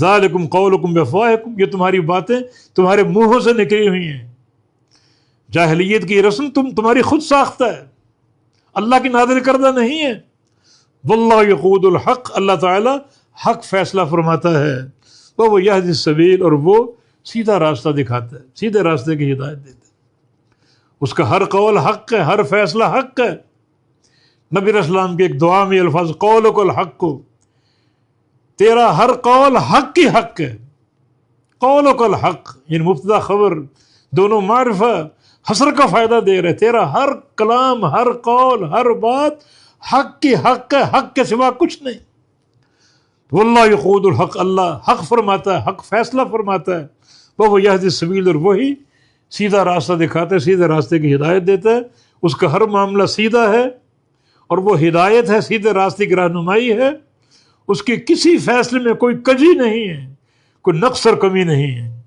ذالکم قولکم بافواہکم، یہ تمہاری باتیں تمہارے منہوں سے نکلی ہوئی ہیں، جاہلیت کی رسم تمہاری خود ساختہ ہے، اللہ کی نازل کردہ نہیں ہے۔ واللہ یقود الحق، اللہ تعالیٰ حق فیصلہ فرماتا ہے، وہ یہدی السبیل، اور وہ سیدھا راستہ دکھاتا ہے، سیدھے راستے کی ہدایت دیتا ہے۔ اس کا ہر قول حق ہے، ہر فیصلہ حق ہے۔ نبی علیہ السلام کے ایک دعا میں الفاظ قولک الحق، تیرا ہر قول حق کی حق ہے۔ قولک الحق یعنی مبتدا خبر دونوں معرفہ حسر کا فائدہ دے رہے، تیرا ہر کلام، ہر قول، ہر بات حق کی حق ہے، حق کے سوا کچھ نہیں۔ واللہ یقود الحق، اللہ حق فرماتا ہے، حق فیصلہ فرماتا ہے، وہ یہدی السبیل، اور وہی سیدھا راستہ دکھاتا ہے، سیدھے راستے کی ہدایت دیتا ہے۔ اس کا ہر معاملہ سیدھا ہے، اور وہ ہدایت ہے، سیدھے راستے کی رہنمائی ہے۔ اس کے کسی فیصلے میں کوئی کجی نہیں ہے، کوئی نقص اور کمی نہیں ہے۔